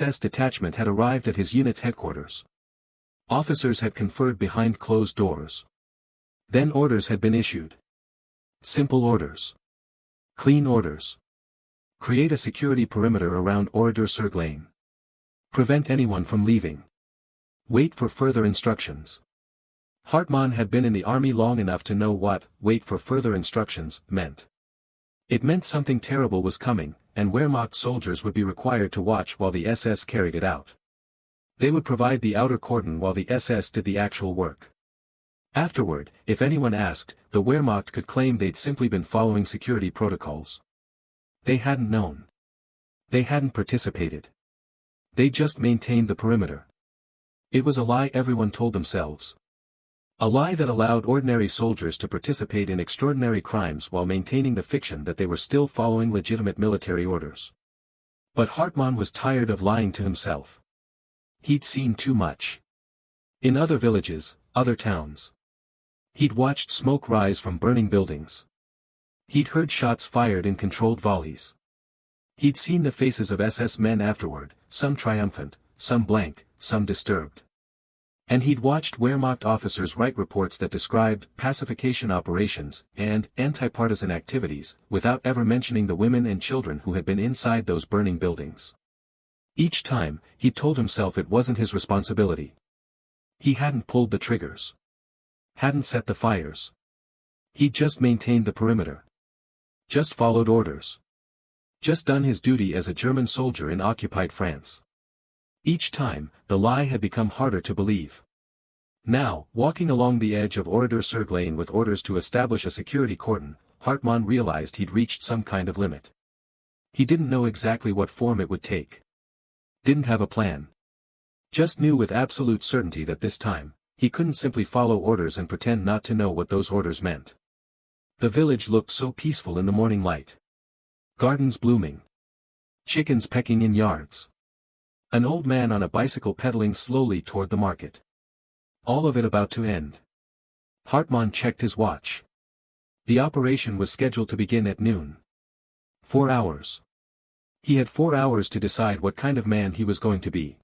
SS detachment had arrived at his unit's headquarters. Officers had conferred behind closed doors. Then orders had been issued. Simple orders. Clean orders. Create a security perimeter around Oradour-sur-Glane. Prevent anyone from leaving. Wait for further instructions. Hartmann had been in the army long enough to know what "wait for further instructions" meant. It meant something terrible was coming, and Wehrmacht soldiers would be required to watch while the SS carried it out. They would provide the outer cordon while the SS did the actual work. Afterward, if anyone asked, the Wehrmacht could claim they'd simply been following security protocols. They hadn't known. They hadn't participated. They just maintained the perimeter. It was a lie everyone told themselves. A lie that allowed ordinary soldiers to participate in extraordinary crimes while maintaining the fiction that they were still following legitimate military orders. But Hartmann was tired of lying to himself. He'd seen too much. In other villages, other towns. He'd watched smoke rise from burning buildings. He'd heard shots fired in controlled volleys. He'd seen the faces of SS men afterward, some triumphant, some blank, some disturbed. And he'd watched Wehrmacht officers write reports that described pacification operations and anti-partisan activities, without ever mentioning the women and children who had been inside those burning buildings. Each time, he told himself it wasn't his responsibility. He hadn't pulled the triggers. Hadn't set the fires. He'd just maintained the perimeter. Just followed orders. Just done his duty as a German soldier in occupied France. Each time, the lie had become harder to believe. Now, walking along the edge of Oradour-sur-Glane with orders to establish a security cordon, Hartmann realized he'd reached some kind of limit. He didn't know exactly what form it would take. Didn't have a plan. Just knew with absolute certainty that this time, he couldn't simply follow orders and pretend not to know what those orders meant. The village looked so peaceful in the morning light. Gardens blooming. Chickens pecking in yards. An old man on a bicycle pedaling slowly toward the market. All of it about to end. Hartmann checked his watch. The operation was scheduled to begin at noon. 4 hours. He had 4 hours to decide what kind of man he was going to be.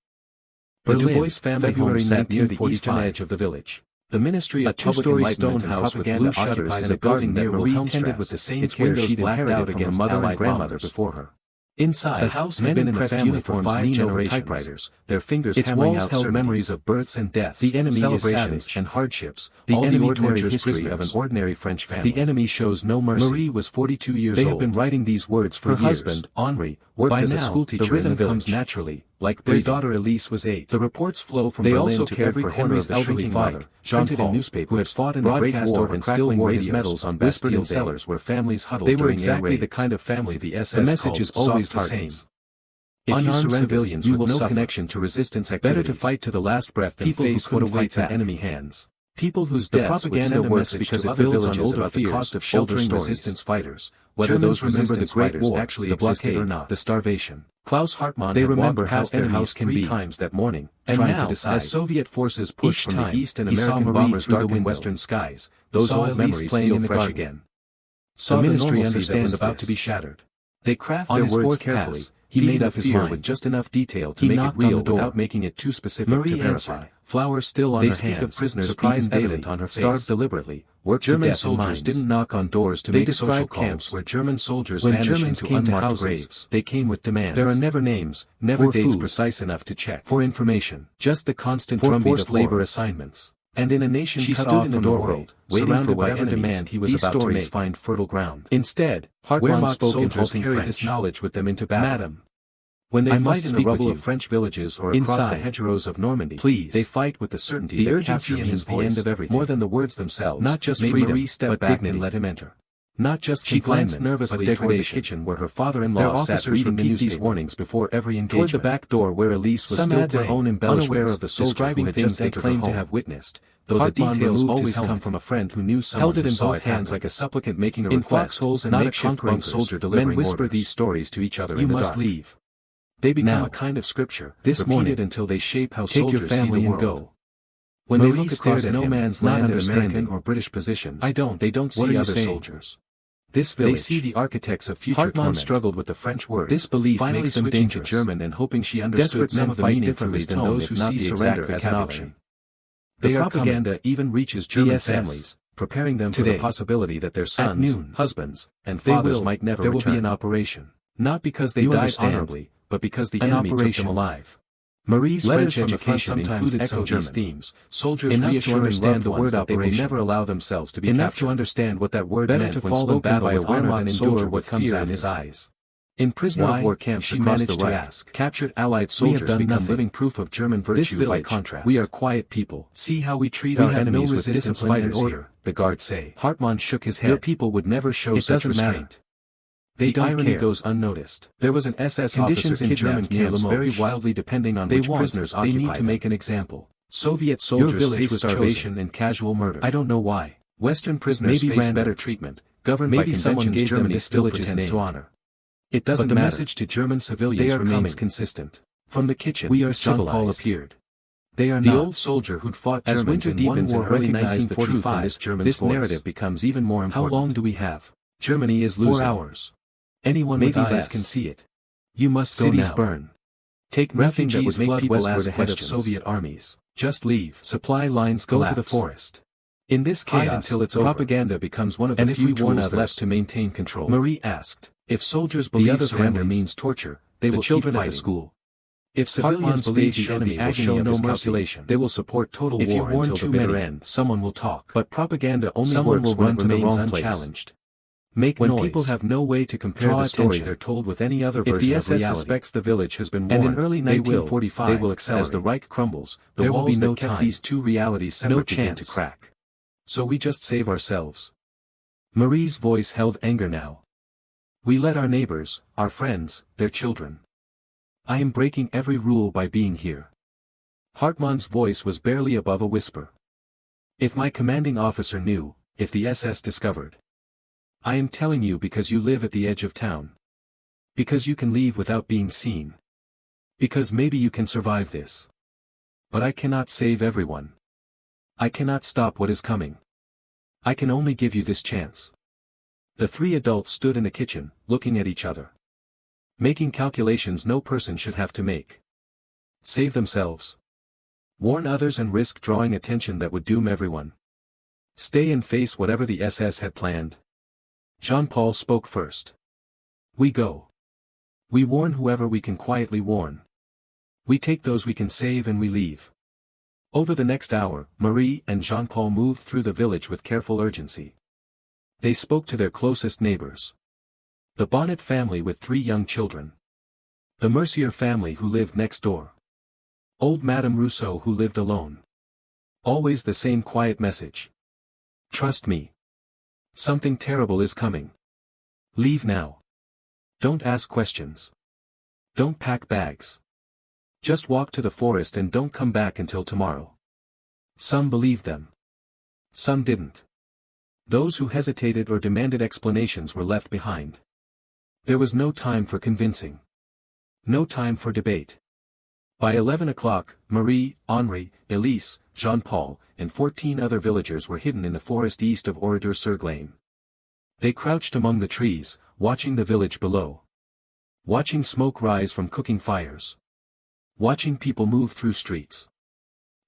The Dubois family home sat near the eastern edge of the village. The Ministry of Public Enlightenment and Propaganda occupies a garden that Marie tended with the same care she'd inherited from her mother and grandmother before her. Inside, the house had been in the family for 5 generations. Typewriters, their fingers hammering out held memories of births and deaths, the enemy celebrations and hardships, the enemy tortures history of an ordinary French family. The enemy shows no mercy. Marie was 42 years old. They have been writing these words for years. Her husband, Henri, worked as a schoolteacher in the village. Comes naturally, like their daughter Élise was 8. The reports flow from Berlin also to every corner of elderly father, printed in newspapers, who had fought in the Great War and still wore his medals on Bastille cellars where families huddled. They were exactly the kind of family the SS called. The message is always the same. If you surrender, civilians with no connection to resistance activities, better to fight to the last breath than face what awaits at enemy hands. People whose deaths propaganda works because it builds on older fears, the cost of sheltering resistance fighters, whether those remember the Great War actually existed or not, the starvation. Klaus Hartmann they remember how their house can 3 times that morning, and trying to decide. As Soviet forces pushed from the east and American bombers dark in western skies, those old memories feel fresh again. The ministry understands about to be shattered. They craft their words carefully. He made up his mind with just enough detail to make it real without making it too specific to verify. Flowers still on her hands. They speak of prisoners surprised evident on her face. Starved deliberately. Worked German soldiers didn't knock on doors to make social camps where German soldiers vanished into unmarked graves. They came with demands. There are never names, never dates precise enough to check. For information, just the constant drumbeat of labor assignments. And in a nation she stood in the doorway, waiting for whatever demand he was about to make find fertile ground. Instead, Wehrmacht soldiers carry this knowledge with them into battle. Madam, when they fight in the rubble of French villages or across the hedgerows of Normandy, they fight with the certainty that urgency in his voice, the end of everything, more than the words themselves. Not just freedom, but dignity. And let him enter. Not just she glanced nervously toward the kitchen where her father-in-law sat reading these warnings before every engagement. Toward the back door where Élise was still their own embellishments, unaware of the describing things they claimed to have witnessed, though the details always come from a friend who knew someone held it in both hands like a supplicant making a request. In foxholes and not a conquering soldier delivering men whisper these stories to each other in the dark. You must leave. They become a kind of scripture, repeated until they shape how soldiers see the world. Go. When they look across no man's land under American or British positions, they don't see other soldiers. This village, they see the architects of future torment. Hartmann struggled with the French word. This belief makes them dangerous. To German and hoping she understood some of the meaning differently than those who see surrender as an option. The propaganda even reaches German families, preparing them for the possibility that their sons, husbands, and fathers might never return. There will be an operation. Not because they died honorably, but because the enemy took them alive. Marie's French education included echo these themes. Soldiers enough to understand the word operation. They will never allow themselves to be enough captured. To understand what that word meant when spoken by a Wehrmacht soldier what comes out in his eyes. In prisoner of war camps she managed to ask. Captured Allied soldiers become living proof of German virtue by contrast. We are quiet people. See how we treat our enemies with discipline and order, the guards say. Hartmann shook his head. Your people would never show such restraint. The irony goes unnoticed. There was an SS conditions in German camps very wildly depending on which prisoners occupied them. They need to make an example. Soviet soldiers faced starvation and casual murder. I don't know why. Western prisoners face better treatment, governed by conventions Germany still pretends to honor. It doesn't matter. The message to German civilians remains consistent. From the kitchen, we are civilized. Jean-Paul appeared. They are not. The old soldier who'd fought Germans in one war early 1945. This narrative becomes even more important. How long do we have? Germany is losing. 4 hours. Anyone with eyes can see it. You must go now. Cities burn. Take nothing that would make people ask ahead of Soviet armies. Just leave. Supply lines collapse. Go to the forest. In this chaos, until it's propaganda becomes one of the few tools left to maintain control. Marie asked, if soldiers believe surrender means torture, they will keep fighting. At the school. If civilians believe the enemy will show no mercy, they will support total war until the bitter end. Someone will talk. But propaganda only works when it remains unchallenged. Make when noise. People have no way to compare the story they're told with any other version of reality. If the SS suspects the village has been warned, and in early 1945 they will accelerate. As the Reich crumbles, there will be no time. These two realities separate begin to crack. So we just save ourselves. Marie's voice held anger now. We let our neighbors, our friends, their children. I am breaking every rule by being here. Hartmann's voice was barely above a whisper. If my commanding officer knew, if the SS discovered. I am telling you because you live at the edge of town. Because you can leave without being seen. Because maybe you can survive this. But I cannot save everyone. I cannot stop what is coming. I can only give you this chance. The three adults stood in the kitchen, looking at each other. Making calculations no person should have to make. Save themselves. Warn others and risk drawing attention that would doom everyone. Stay and face whatever the SS had planned. Jean-Paul spoke first. We go. We warn whoever we can quietly warn. We take those we can save and we leave. Over the next hour, Marie and Jean-Paul moved through the village with careful urgency. They spoke to their closest neighbors. The Bonnet family with 3 young children. The Mercier family who lived next door. Old Madame Rousseau who lived alone. Always the same quiet message. Trust me. Something terrible is coming. Leave now. Don't ask questions. Don't pack bags. Just walk to the forest and don't come back until tomorrow. Some believed them. Some didn't. Those who hesitated or demanded explanations were left behind. There was no time for convincing. No time for debate. By 11 o'clock, Marie, Henri, Élise, Jean-Paul, and 14 other villagers were hidden in the forest east of Oradour-sur-Glane. They crouched among the trees, watching the village below. Watching smoke rise from cooking fires. Watching people move through streets.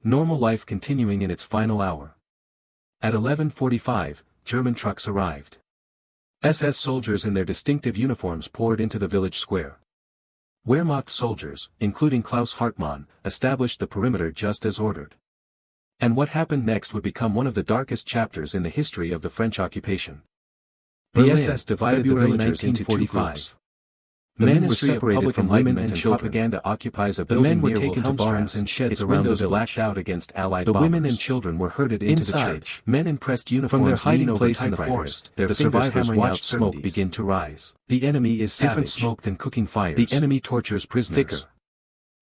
Normal life continuing in its final hour. At 11:45, German trucks arrived. SS soldiers in their distinctive uniforms poured into the village square. Wehrmacht soldiers, including Klaus Hartmann, established the perimeter just as ordered. And what happened next would become one of the darkest chapters in the history of the French occupation. The SS divided the villagers into 2 groups. The men were separated from women and propaganda occupies a building near taken to barns and sheds around the village. Blacked out against Allied bombers. The women and children were herded into the church. Men in pressed uniforms from their hiding place in the forest. The survivors watched smoke begin to rise. The enemy is savage. Different smoke than cooking fires. The enemy tortures prisoners. Thicker.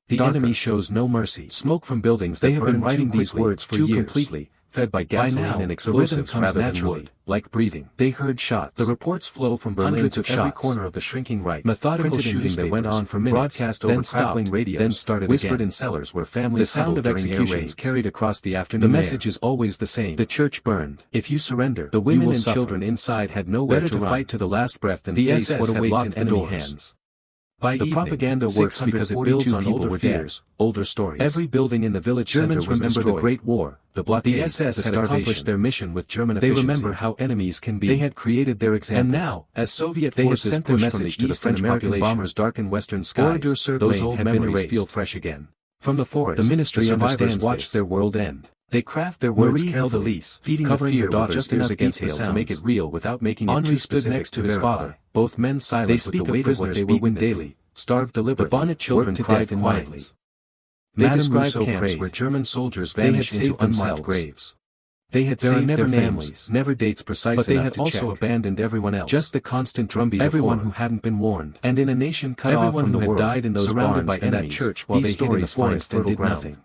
The enemy shows no mercy. Smoke from buildings that burn. They have been writing these words for years. Completely. Fed by gasoline and explosives rather than wood, like breathing. They heard shots. The reports flow from Berlin to every corner of the shrinking Reich. Methodical shooting that went on for minutes, broadcast over crackling radios, then started whispered again. In cellars where families the sound of executions carried across the afternoon. The message is always the same. The church burned. If you surrender, the women and children inside had nowhere to fight to the last breath and face what awaits in enemy hands. By the propaganda works because it builds on older fears, older stories. Every building in the village Germans remember destroyed. The Great War, the blockade, the SS had accomplished their mission with German efficiency. They remember how enemies can be. They had created their example. And now, as Soviet forces sent their message to the French American bombers darken western skies, those old memories feel fresh again. From the forest, the Ministry of Survivors watched their world end. They craft their words Marie held carefully, Élise, feeding covering the fear her daughter's just ears enough against the detail to make it sounds. real without making it Henri too stood specific next to to his verify. father, Both men silent They with speak the of weight of what prisoners they beaten were witnessing, daily, starved deliberately, the bonnet children worked to cried death in quietly. mines. They Madame described Rousseau camps prayed where German soldiers they had vanished into saved unmarked themselves. graves. They had There are saved never their names, families, never dates precise but they enough had to also check. abandoned everyone else. Just the constant drumbeat of Everyone horror. who hadn't been warned. And in a nation cut Everyone off from who the had world, died in those surrounded barns by and that enemies, church while these they hid in the stories forest and formed did fertile nothing. ground.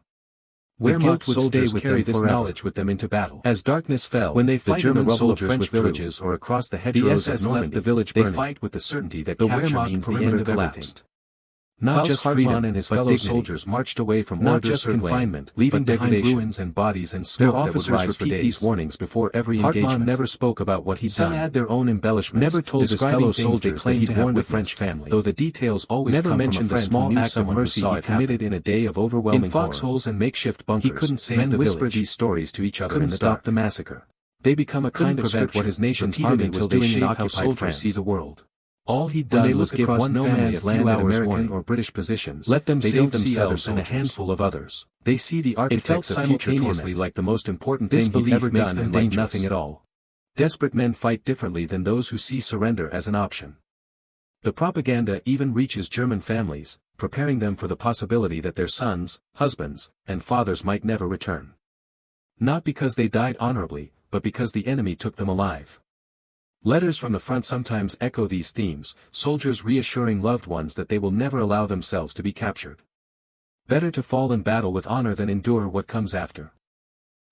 The Wehrmacht guilt would stay soldiers with carried them this forever. knowledge with them into battle. As darkness fell, When they the fight German in the rubble of soldiers French withdrew. villages or across the The hedgerows SS of left Normandy, the village they burning. fight with the certainty that The capture Wehrmacht means the perimeter end of everything. collapsed. Not Klaus just Hartmann freedom, and his but fellow dignity. soldiers marched away from Not just Oradour-sur-Glane, confinement, leaving but behind degradation. ruins and bodies and Their smoke that would officers rise for repeat days. these warnings before every Hartmann engagement. never spoke about what he'd Some done. add their own embellishments, Never told his describing fellow things soldiers they that claimed he'd to have warned the witnessed, French family. though the details always Never come mentioned from the a friend small who knew act of someone who mercy saw he it committed happen. in a day of overwhelming In horror. foxholes and makeshift bunkers, He couldn't save men the whisper village. these stories to each other in Couldn't the stop dark. the massacre. They become a Couldn't kind of prevent scripture, what his nation's repeated army until was they doing in shape how occupied soldiers France. see the world. All he'd When done they was look give across one no family man's a land few at hours American warning. or British positions, Let them they save don't see themselves others and a soldiers. handful of others. They see the It felt architects of future simultaneously torment. like the most important This thing he'd belief ever makes done them and like dangerous. nothing at all. Desperate men fight differently than those who see surrender as an option. The propaganda even reaches German families, preparing them for the possibility that their sons, husbands, and fathers might never return. Not because they died honorably, but because the enemy took them alive. Letters from the front sometimes echo these themes, soldiers reassuring loved ones that they will never allow themselves to be captured. Better to fall in battle with honor than endure what comes after.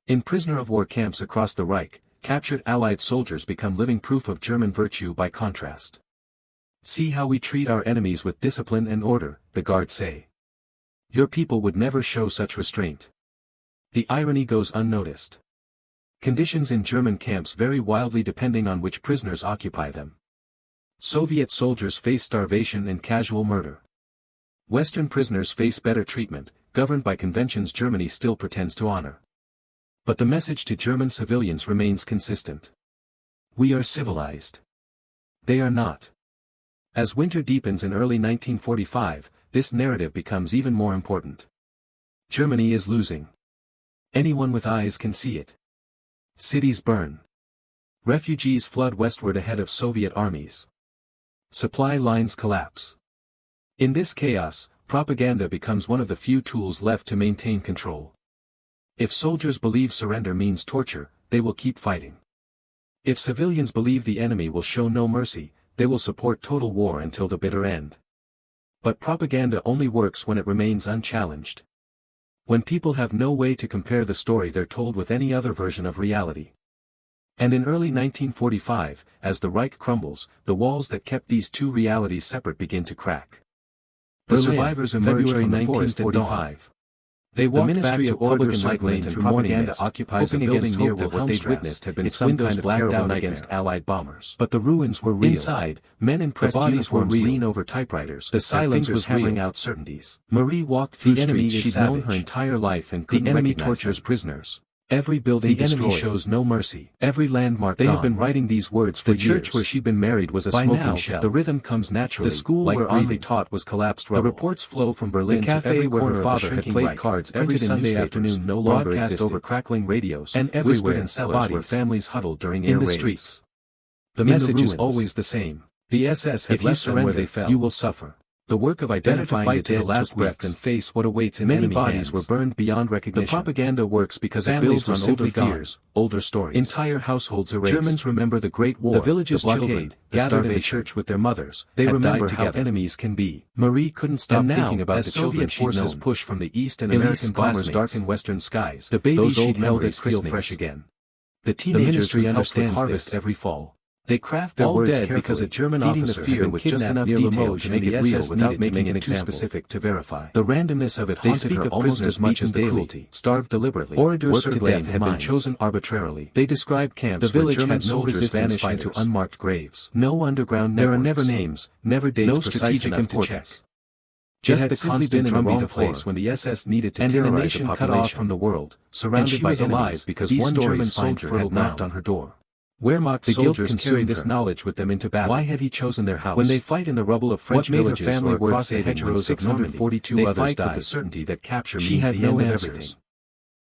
In prisoner of war camps across the Reich, captured Allied soldiers become living proof of German virtue by contrast. See how we treat our enemies with discipline and order, the guards say. Your people would never show such restraint. The irony goes unnoticed. Conditions in German camps vary wildly depending on which prisoners occupy them. Soviet soldiers face starvation and casual murder. Western prisoners face better treatment, governed by conventions Germany still pretends to honor. But the message to German civilians remains consistent. We are civilized. They are not. As winter deepens in early 1945, this narrative becomes even more important. Germany is losing. Anyone with eyes can see it. Cities burn. Refugees flood westward ahead of Soviet armies. Supply lines collapse. In this chaos, propaganda becomes one of the few tools left to maintain control. If soldiers believe surrender means torture, they will keep fighting. If civilians believe the enemy will show no mercy, they will support total war until the bitter end. But propaganda only works when it remains unchallenged. When people have no way to compare the story they're told with any other version of reality. And in early 1945, as the Reich crumbles, the walls that kept these two realities separate begin to crack. The survivors emerge from the forest at dawn. They walked back to Oradour-sur-Glane and propaganda occupies a building near where what they'd witnessed had been some kind of terrible against Allied bombers. But the ruins were real. Inside, men in pressed uniforms lean over typewriters. The silence was hammering out certainties. Marie walked through streets she'd known her entire life and couldn't recognize them. The enemy tortures prisoners. Every building destroyed. The enemy shows no mercy. Every landmark gone. They had been writing these words for years. The church where she'd been married was a smoking shell. The rhythm comes naturally. The school where Henri taught was collapsed rubble. The reports flow from Berlin to every where her father had played cards every Sunday afternoon no longer existed. Over crackling radios, and everywhere in cellars where families huddled during air raids. In the streets. The message is always the same. The SS had left them where they fell. You will suffer. The work of identifying the dead last breath and face what awaits in enemy bodies were burned beyond recognition. The propaganda works because it builds on older fears, older stories. Entire households erased. Germans remember the Great War, the village's children, gathered in the church with their mothers. They remember how enemies can be. Marie couldn't stop thinking about the Soviet forces push from the east and American bombers darken western skies. The babies she'd held at feel fresh again. The teenagers who helped with harvest every fall. They craft their words carefully because a German officer had been with just enough detail to make it real without making it too specific to verify. The randomness of it haunted her almost as much as the cruelty. Starved deliberately, Oradour-sur-Glane had been chosen arbitrarily. They describe camps where German soldiers vanished into unmarked graves. No underground networks. There are never names, never dates, no strategic importance. Just the constant drumbeat of place when the SS needed to terrorize a nation cut off from the world, surrounded by enemies because one German soldier had knocked on her door. Wehrmacht soldiers carry this knowledge with them into battle. Why had he chosen their house? When they fight in the rubble of French villages or across the hedgerows of Normandy, they fight with the certainty that capture means the end of everything.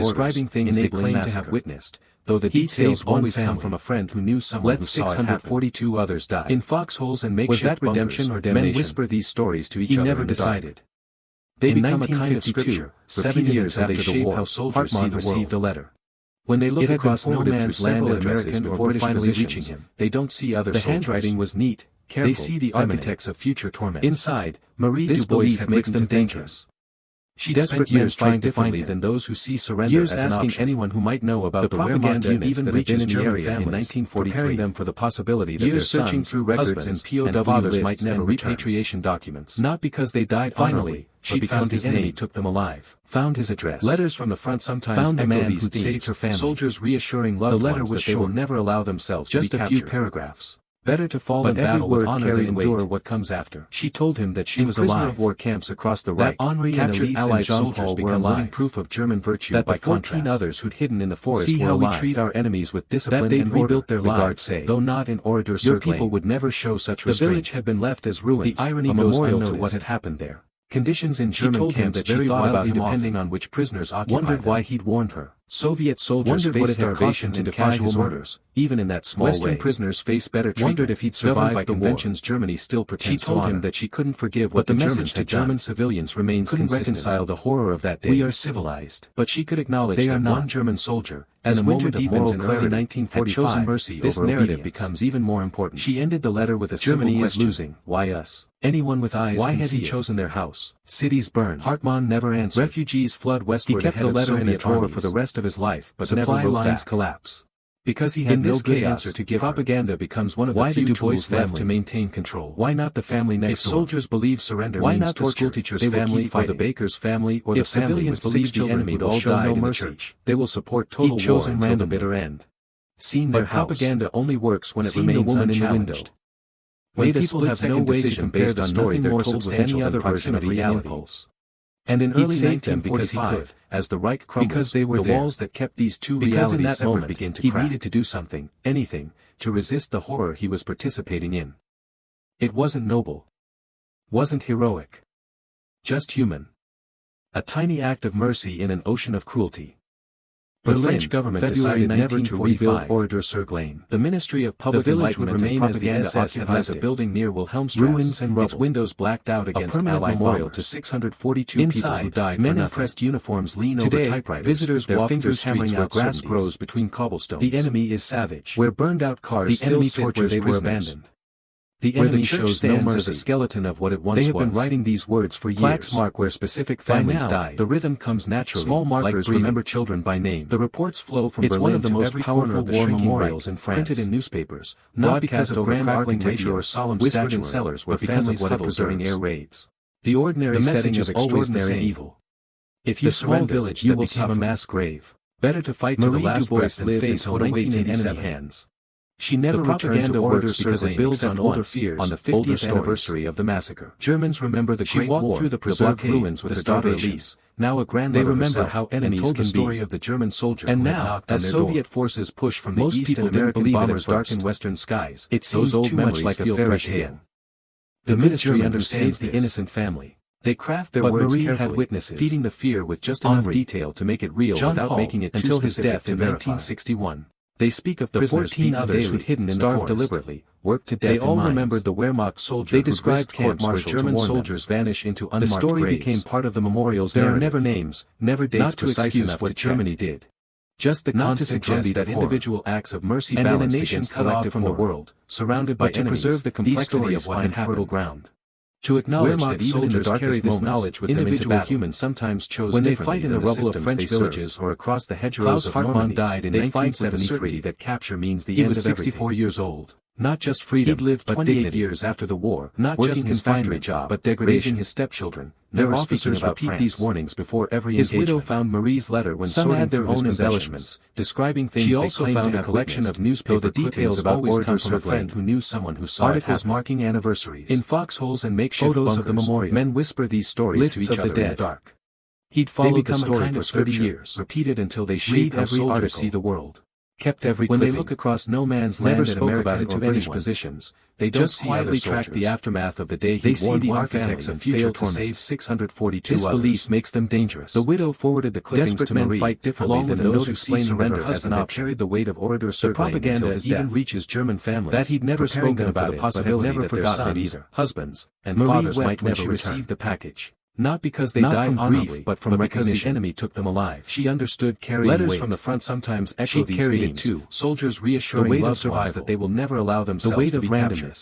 describing things they claim to have witnessed, though the details always come from a friend who knew someone who saw it happen. Let 642 others die. In foxholes and makeshift bunkers, was that redemption or damnation? Men whisper these stories to each other. He never decided. They become a kind of scripture, 7 years after the war. Hartmann received a letter. When they look across no man's land at American or British finally reaching him, they don't see other soldiers. The handwriting was neat, careful, they see the architects of future torment. Inside, Marie Dubois had made them dangerous. She'd spent years trying to find than those who see surrender years as asking anyone who might know about the propaganda even that had been in the area in 1943, preparing them for the possibility that their searching through records and POW fathers might never repatriation documents. Not because they died finally, she found his enemy took them alive. Found his address. Letters from the front sometimes found the man who'd saved her family. Soldiers reassuring loved ones that they will never allow themselves to be captured. Just a few paragraphs. Better to fall in battle with honor than endure what comes after. She told him that she was alive. Prisoner of war camps across the Reich, that Henri and Élise allied soldiers become living proof of German virtue. That the 14 others who'd hidden in the forest were alive. See how we treat our enemies with discipline that and rebuilt their lives, though not in Oradour-sur-Glane. Your people would never show such restraint. The village had been left as ruins. The irony goes unnoticed to what had happened there. Conditions in German camps that she thought about depending on which prisoners occupied them. Wondered why he'd warned her. Soviet soldiers faced starvation and casual murders, even in that small way. Western prisoners face better treatment. Wondered if he'd survive by conventions Germany still pretends to honor. She told him that she couldn't forgive what the message to German civilians remains consistent. Couldn't reconcile the horror of that day. We are civilized. But she could acknowledge they are not. One German soldier, as a moment of moral clarity, 1945, had chosen mercy this over narrative obedience. Becomes even more important. She ended the letter with a Germany is losing. Why us? Anyone with eyes why had he chosen their house? Cities burned. Hartmann never answered. Refugees flood westward. He kept the letter in a drawer for the rest of his life, but supply lines collapse. Because he had no good answer to give. Propaganda becomes one of the few tools left to maintain control. Why not the family next door? If soldiers believe surrender why means not the schoolteacher's family or the baker's family or the civilians believe the enemy will show no mercy, they will support total war until the bitter end. Seen their propaganda only works when it remains unchallenged. When people have no way to compare the story they're told with any other version of reality. And in early 1945, as the Reich crumbled, because they were the walls that kept these two realities separate began to crack. He needed to do something, anything, to resist the horror he was participating in. It wasn't noble. Wasn't heroic. Just human. A tiny act of mercy in an ocean of cruelty. The French government decided never to rebuild Oradour-sur-Glane. The Ministry of Public Enlightenment would remain as the SS occupies a building near Wilhelmstrasse, ruins and rubble. Its windows blacked out against Allied memorial to 642 people who died. Men in pressed uniforms lean over typewriters. Visitors walk through streets where grass grows between cobblestones. The enemy is savage. Where burned-out cars still sit where they were abandoned. The enemy shows no mercy as a skeleton of what it once was. They have been writing these words for years. Plaques mark where specific families died. The rhythm comes naturally. Small markers like remember children by name. The reports flow from Berlin one of the most powerful war memorials in France. Printed in newspapers, not because of grand architecture or solemn statuary, in cellars where families huddle during air raids. The ordinary setting is extraordinary evil. If you surrender, village you will become a mass grave. Better to fight to the last breath than face what awaits in enemy hands. She never returned to Oradour because it builds on older fears. On the 50th anniversary of the massacre, Germans remember the Great War through the preserved ruins with her daughter Élise, now a grandmother. They remember how enemies told the story of the German soldier. And now, as Soviet forces push from the east and American bombers darken western skies, it seems too much like a fairy tale. The ministry understands the innocent family. They craft their words carefully, had witnesses, feeding the fear with just enough detail to make it real without making it until his death in 1961. They speak of the 14 others who'd hidden in the forest, deliberately, worked to death. They all remembered the Wehrmacht soldier. They described camps where German soldiers vanish into unmarked graves. The story became part of the memorial's narrative. There are never names, never dates precise enough what Germany did. Just the not to suggest that individual acts of mercy balanced against collective from the world, surrounded by enemies, to preserve the complexity of what had fertile ground. To acknowledge that even the darkest this knowledge with individual humans sometimes chose when they fight in the rubble of French villages or across the hedgerows of Normandy. Died in 1973 that capture means the end of everything. He was 64 years old. Not just freedom, he'd lived 28 years after the war, not just his factory job, but degradation. Raising his stepchildren. Their officers repeat these warnings before every engagement. His widow found Marie's letter when some had their own embellishments, describing things she also found a collection of newspaper the details about always come from a friend who knew someone who saw articles marking anniversaries. In foxholes and makeshift photos of the memorial, men whisper these stories to each other in the dark. He'd followed the story for 30 years, repeated until they shape every article, see the world. Kept every clipping. When they look across no man's land and spoke about it to British positions, they just quietly track the aftermath of the day they see the architects of future to save 642 others. This belief makes them dangerous. The widow forwarded the clippings to Marie, fight differently than those who see surrender as an option. Carried the weight of Oradour-sur-Glane. The propaganda even reaches German families that he'd never spoken about the possibility that their sons, husbands, and fathers might never receive the package. Not because they died from grief, but from recognition. The enemy took them alive. She understood carrying letters from the front sometimes echo these themes. Soldiers reassuring loved ones that they will never allow themselves to be captured.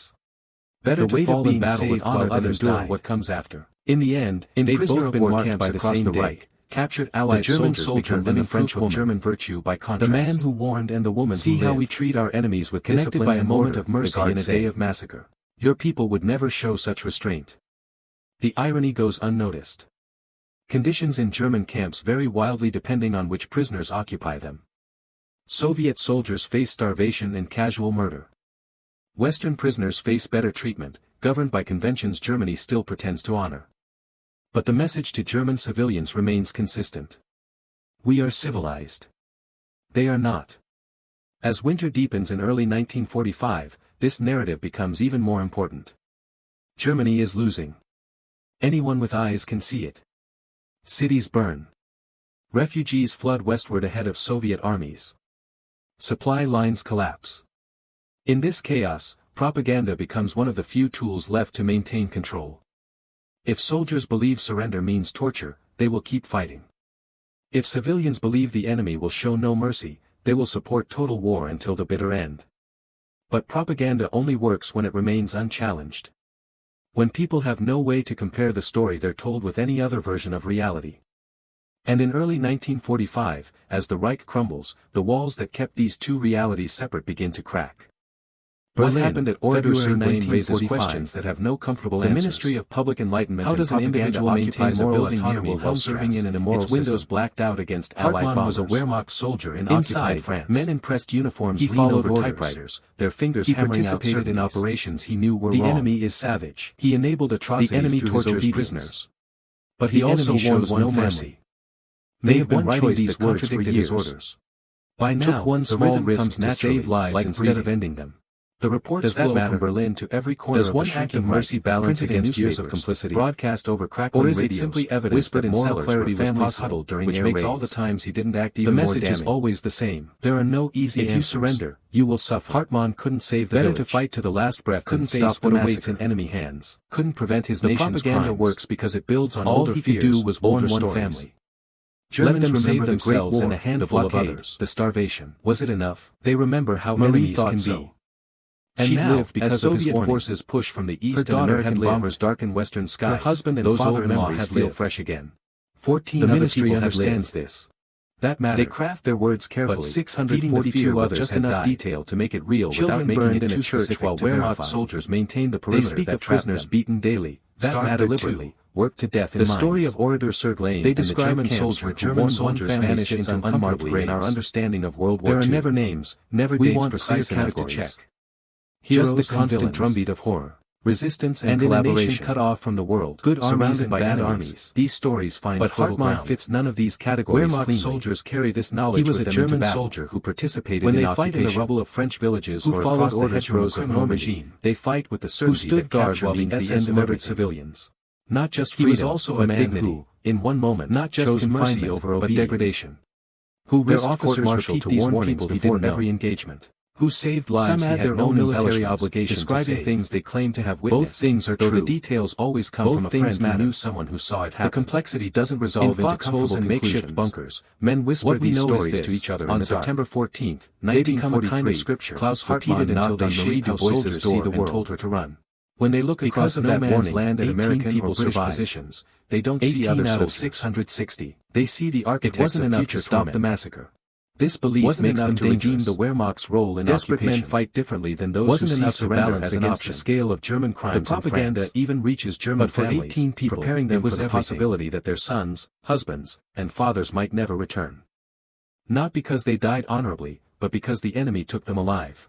Better The to weight fall of in being battle saved with while honor than others endure die. what comes after. In the end, They'd prisoner both of been war marked camps by the across same the day. Reich, captured The Allied German soldiers soldier become and living the French proof of woman. German virtue by contrast. The man who warned and the woman See who how we lived. treat our enemies with Connected discipline by a and moment order, of mercy the guards in a say. day of massacre. Your people would never show such restraint. The irony goes unnoticed. Conditions in German camps vary wildly depending on which prisoners occupy them. Soviet soldiers face starvation and casual murder. Western prisoners face better treatment, governed by conventions Germany still pretends to honor. But the message to German civilians remains consistent. We are civilized. They are not. As winter deepens in early 1945, this narrative becomes even more important. Germany is losing. Anyone with eyes can see it. Cities burn. Refugees flood westward ahead of Soviet armies. Supply lines collapse. In this chaos, propaganda becomes one of the few tools left to maintain control. If soldiers believe surrender means torture, they will keep fighting. If civilians believe the enemy will show no mercy, they will support total war until the bitter end. But propaganda only works when it remains unchallenged. When people have no way to compare the story they're told with any other version of reality. And in early 1945, as the Reich crumbles, the walls that kept these two realities separate begin to crack. What happened at Oradour-sur-Glane raises questions that have no comfortable answers. The Ministry of Public Enlightenment. How does an individual maintain moral autonomy while serving in an immoral system? Its windows blacked out against Allied bombers. Hartmann was a Wehrmacht soldier in occupied France. Men in pressed uniforms leaned over typewriters, their fingers hammering out certainties. He participated in operations he knew were wrong. The enemy is savage. He enabled atrocities. The enemy tortures prisoners. But he also warned no mercy. They have been writing these words for years. By now, one small risk to save lives instead of ending them. The reports flow from Berlin to every corner. Does one act of mercy balance against years of complicity, broadcast over crackling radios, or is it simply evidence that moral clarity was possible during which makes all the times he didn't act even more damning? The message is always the same. There are no easy answers. If you surrender, you will suffer. Hartmann couldn't save the village. Better to fight to the last breath. Couldn't stop what awaits in enemy hands. Couldn't prevent his nation's crimes. The propaganda works because it builds on older fears. All he could do was warn one family. Germans remember themselves and a handful of others. The starvation. Was it enough? They remember how enemies can be. And she lived because of Soviet forces pushed from the east and American bombers darkened western skies. Her husband and father-in-law had feel fresh again. 14 the ministry understands this. That matter. They craft their words carefully, but 642 others just enough detail to make it real without making it too specific while Wehrmacht soldiers maintain the perimeter. They speak of prisoners beaten daily, starved deliberately, worked to death in mines. The story of Oradour-sur-Glane and the German soldiers where German soldiers vanish into unmarked graves in our understanding of World War II. There are never names, never dates precise enough to check. Just the constant drumbeat of horror, resistance and collaboration. In a nation cut off from the world, good surrounded by bad armies. These stories find but Hartmann fits none of these categories cleanly. Wehrmacht soldiers carry this knowledge. He was a German soldier who participated when they fight in the rubble of French villages or across the hedgerows of no regime. They fight with the certainty that capture means the end of every civilians. Not just freedom, he was also a man who, in one moment, not just chose mercy over obedience, but degradation. Who risked court-martial to warn people he did in every engagement. Who saved lives. Some had their own military obligations describing things they claim to have witnessed. Both things are true. Though the details always come from a friend who knew someone who saw it happen. The complexity doesn't resolve into foxholes and makeshift bunkers. Men whisper these stories to each other on September 14, 1943. They become a kind of scripture. Klaus Hartmann knocked on Marie Dubois' door and told her to run. When they look across of no man's land at American or British positions, they don't see other soldiers. 18 out of 660. They see the architects of future to stop the massacre. This belief makes them to redeem the Wehrmacht's role in desperate occupation. Men fight differently than those who see surrender as against the scale of German crimes. The propaganda even reaches German families, 18 people, preparing them for the possibility that their sons, husbands, and fathers might never return. Not because they died honorably, but because the enemy took them alive.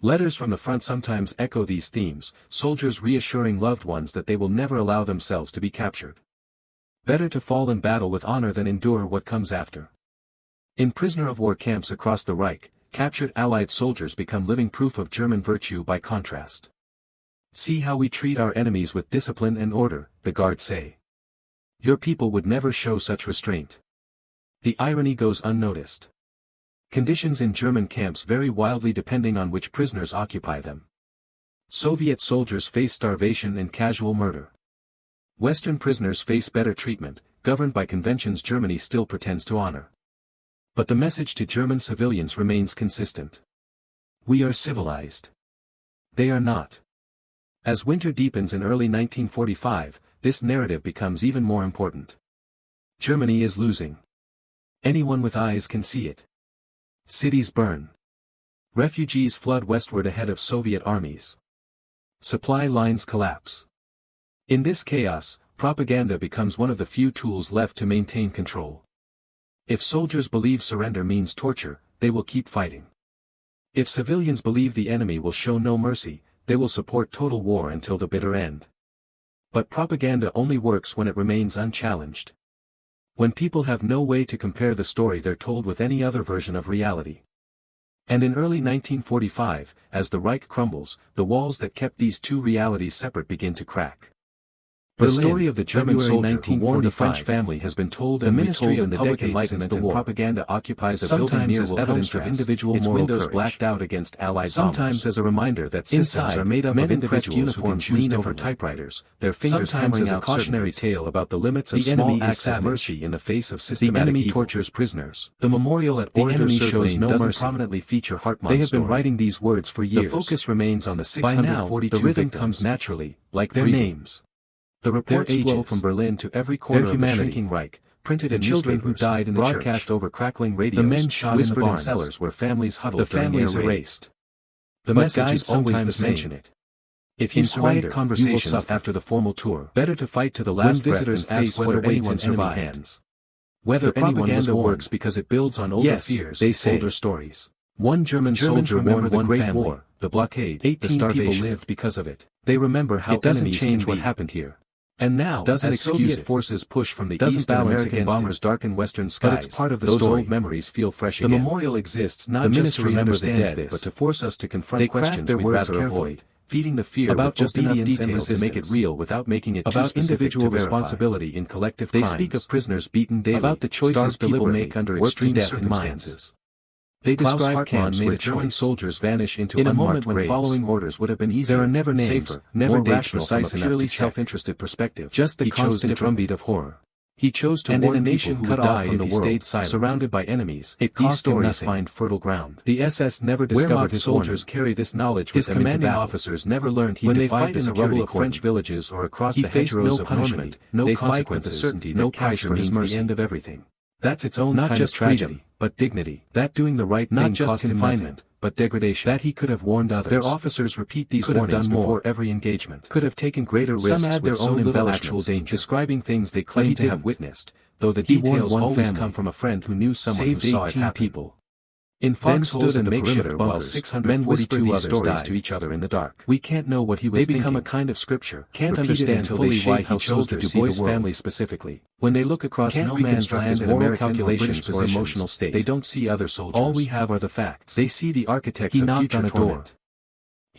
Letters from the front sometimes echo these themes, soldiers reassuring loved ones that they will never allow themselves to be captured. Better to fall in battle with honor than endure what comes after. In prisoner of war camps across the Reich, captured Allied soldiers become living proof of German virtue by contrast. See how we treat our enemies with discipline and order, the guards say. Your people would never show such restraint. The irony goes unnoticed. Conditions in German camps vary wildly depending on which prisoners occupy them. Soviet soldiers face starvation and casual murder. Western prisoners face better treatment, governed by conventions Germany still pretends to honor. But the message to German civilians remains consistent. We are civilized. They are not. As winter deepens in early 1945, this narrative becomes even more important. Germany is losing. Anyone with eyes can see it. Cities burn. Refugees flood westward ahead of Soviet armies. Supply lines collapse. In this chaos, propaganda becomes one of the few tools left to maintain control. If soldiers believe surrender means torture, they will keep fighting. If civilians believe the enemy will show no mercy, they will support total war until the bitter end. But propaganda only works when it remains unchallenged. When people have no way to compare the story they're told with any other version of reality. And in early 1945, as the Reich crumbles, the walls that kept these two realities separate begin to crack. The story of the German soldier who warned a French family has been told and retold in the public enlightenment, and propaganda occupies a building near evidence of individual its moral windows courage. Blacked out against Allied sometimes bombers. As a reminder that systems are made up of individuals uniforms who lean over typewriters, their fingers hammering out cautionary tale about the limits of small acts of mercy in the face of systematic evil. The enemy tortures prisoners. The memorial at Oradour-sur-Glane doesn't prominently feature Hartmann's They have been writing these words for years. The focus remains on the 642 the rhythm comes naturally, like their names. The reports flow from Berlin to every corner of the shrinking Reich, printed in children who died in the broadcast over crackling radios, the men shot in the barns, cellars where families huddled, the families erased. The messages always the same. Mention it. If you surrender, conversations you will after the formal tour. Better to fight to the last breath visitors and face whether anyone survives. Whether propaganda works because it builds on older fears, they say older stories. One German soldier warned the Great War, the blockade, 18 people lived because of it. They remember how it doesn't change what happened here. And now, doesn't as Soviet forces push from the east and American bombers darken western skies, but it's part of the those story. Old memories feel fresh again. The memorial exists not just to remember the dead, but to force us to confront questions we'd rather avoid, feeding the fear about just enough details to make it real without making it too about individual responsibility in collective crimes. They speak of prisoners beaten daily, about the choices people make under extreme circumstances. They describe camps where German soldiers vanish into in a moment when graves. Following orders would have been easier. There are never names, safer, never dates precise enough purely self-interested perspective. Just the constant drumbeat of horror. He chose to warn a nation cut off from the world, stayed silent, surrounded by enemies. It cost him nothing. Find fertile ground. The SS never discovered his soldiers carry this knowledge with them. His commanding officers never learned he defied the rubble of French villages or across the hedgerows of punishment, no consequences, certainty no capture means the end of everything. That's its own not kind just of tragedy, but dignity. That doing the right thing not just confinement, but degradation. That he could have warned others. Their officers repeat these warnings before every engagement. Could have taken greater risks. Some add their own little actual danger, describing things they claim to have witnessed, though the details always come from a friend who knew someone who saw it happen. People. In foxholes and makeshift bunkers, 600 men whisper these stories to each other in the dark. We can't know what he was thinking. They become a kind of scripture. Can't understand fully why he chose the Dubois family specifically. When they look across no man's land and moral calculations or emotional state, they don't see other soldiers. All we have are the facts. They see the architects of future torment.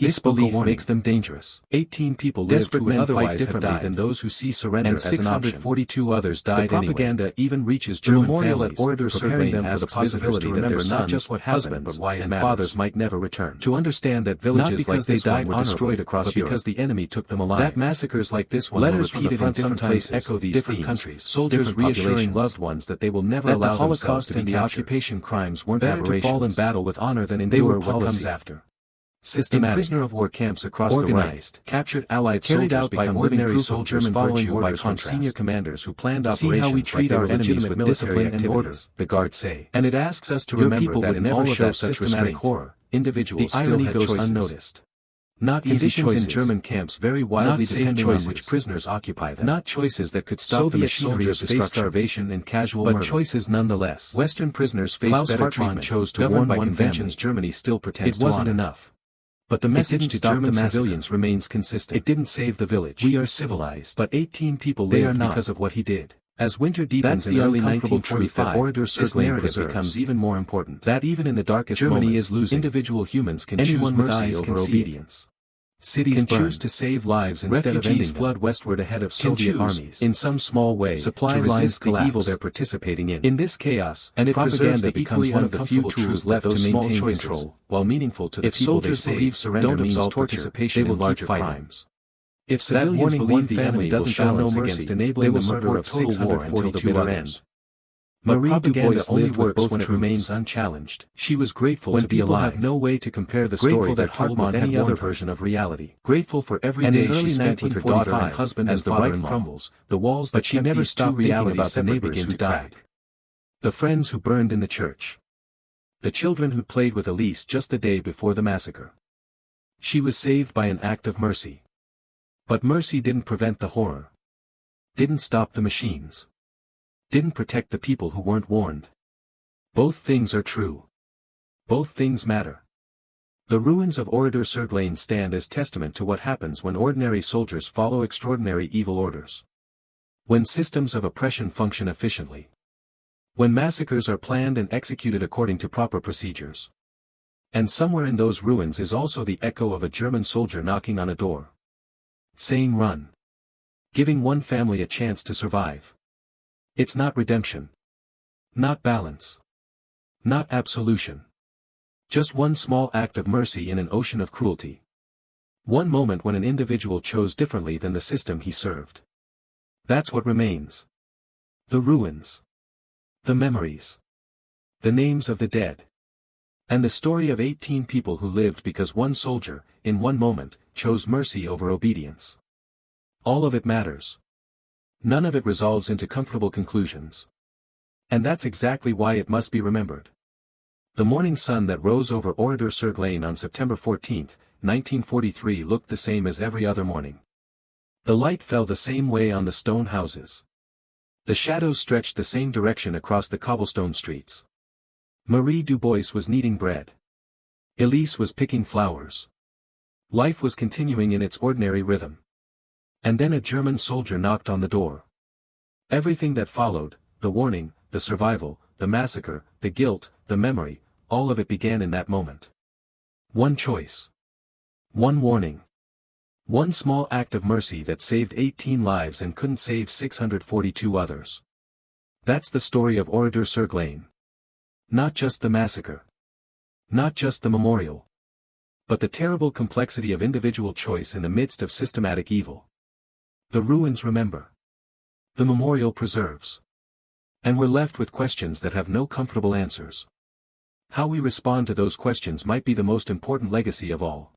This belief makes them dangerous. 18 people lived who would otherwise have died than those who see surrender as an option. And 642 others died anyway. The propaganda even reaches German families, preparing them for the possibility that their not just what happened, but why and fathers might never return. To understand that villages like this one were destroyed across Europe, because the enemy took them alive. That massacres like this one letters repeated in different places echo these different countries. Soldiers reassuring loved ones that they will never allow the Holocaust and the occupation crimes weren't aberrations. Better to fall in battle with honor than endure what comes after. Systematic. In prisoner of war camps across organized, the Reich, captured Allied carried out by ordinary soldiers following orders from senior commanders who planned operations. See how we treat our enemies with discipline and order, the guards say. And it asks us to remember that in all of that systematic horror, individuals still had choices. Unnoticed. Not conditions in German camps very wildly depending on which prisoners occupy them. Not choices that could stop the machinery of face starvation and casual murder. But choices nonetheless. Western prisoners face better treatment. Chose to warn by conventions Germany still pretends it wasn't enough. But the message to German civilians remains consistent. It didn't save the village. We are civilized. But 18 people lived because of what he did. As winter deepens in early 1945, this narrative becomes even more important. That even in the darkest Germany is losing. Individual humans can choose mercy over obedience. Cities can choose to save lives instead of ending them. Flood westward ahead of Soviet armies. In some small way, supply to resist the evil they're participating in. In this chaos, and propaganda becomes one of the few tools left to maintain control, while meaningful to the people they save. Believe surrender means participation in larger crimes. If civilians believe the enemy doesn't show no mercy, they will support total war until the bitter end. Marie propaganda Dubois only lived works with when both it remains truths. unchallenged. She was grateful When to be people alive. have no way to compare the Grateful story that that Hartmann Hartmann had any other warned her. version of reality. Grateful for every And day in she early spent with her daughter 1945, and husband as as the the Reich father-in-law. crumbles, the walls But that she kept never these stopped two thinking realities about the separate neighbors begin who to died. crack. The friends who burned in the church. The children who played with Élise just the day before the massacre. She was saved by an act of mercy. But mercy didn't prevent the horror. Didn't stop the machines. Didn't protect the people who weren't warned. Both things are true. Both things matter. The ruins of Oradour-sur-Glane stand as testament to what happens when ordinary soldiers follow extraordinary evil orders. When systems of oppression function efficiently. When massacres are planned and executed according to proper procedures. And somewhere in those ruins is also the echo of a German soldier knocking on a door. Saying run. Giving one family a chance to survive. It's not redemption. Not balance. Not absolution. Just one small act of mercy in an ocean of cruelty. One moment when an individual chose differently than the system he served. That's what remains. The ruins. The memories. The names of the dead. And the story of 18 people who lived because one soldier, in one moment, chose mercy over obedience. All of it matters. None of it resolves into comfortable conclusions. And that's exactly why it must be remembered. The morning sun that rose over Oradour-sur-Glane on September 14, 1943 looked the same as every other morning. The light fell the same way on the stone houses. The shadows stretched the same direction across the cobblestone streets. Marie Dubois was kneading bread. Élise was picking flowers. Life was continuing in its ordinary rhythm. And then a German soldier knocked on the door. Everything that followed, the warning, the survival, the massacre, the guilt, the memory, all of it began in that moment. One choice. One warning. One small act of mercy that saved 18 lives and couldn't save 642 others. That's the story of Oradour-sur-Glane. Not just the massacre. Not just the memorial. But the terrible complexity of individual choice in the midst of systematic evil. The ruins remember. The memorial preserves. And we're left with questions that have no comfortable answers. How we respond to those questions might be the most important legacy of all.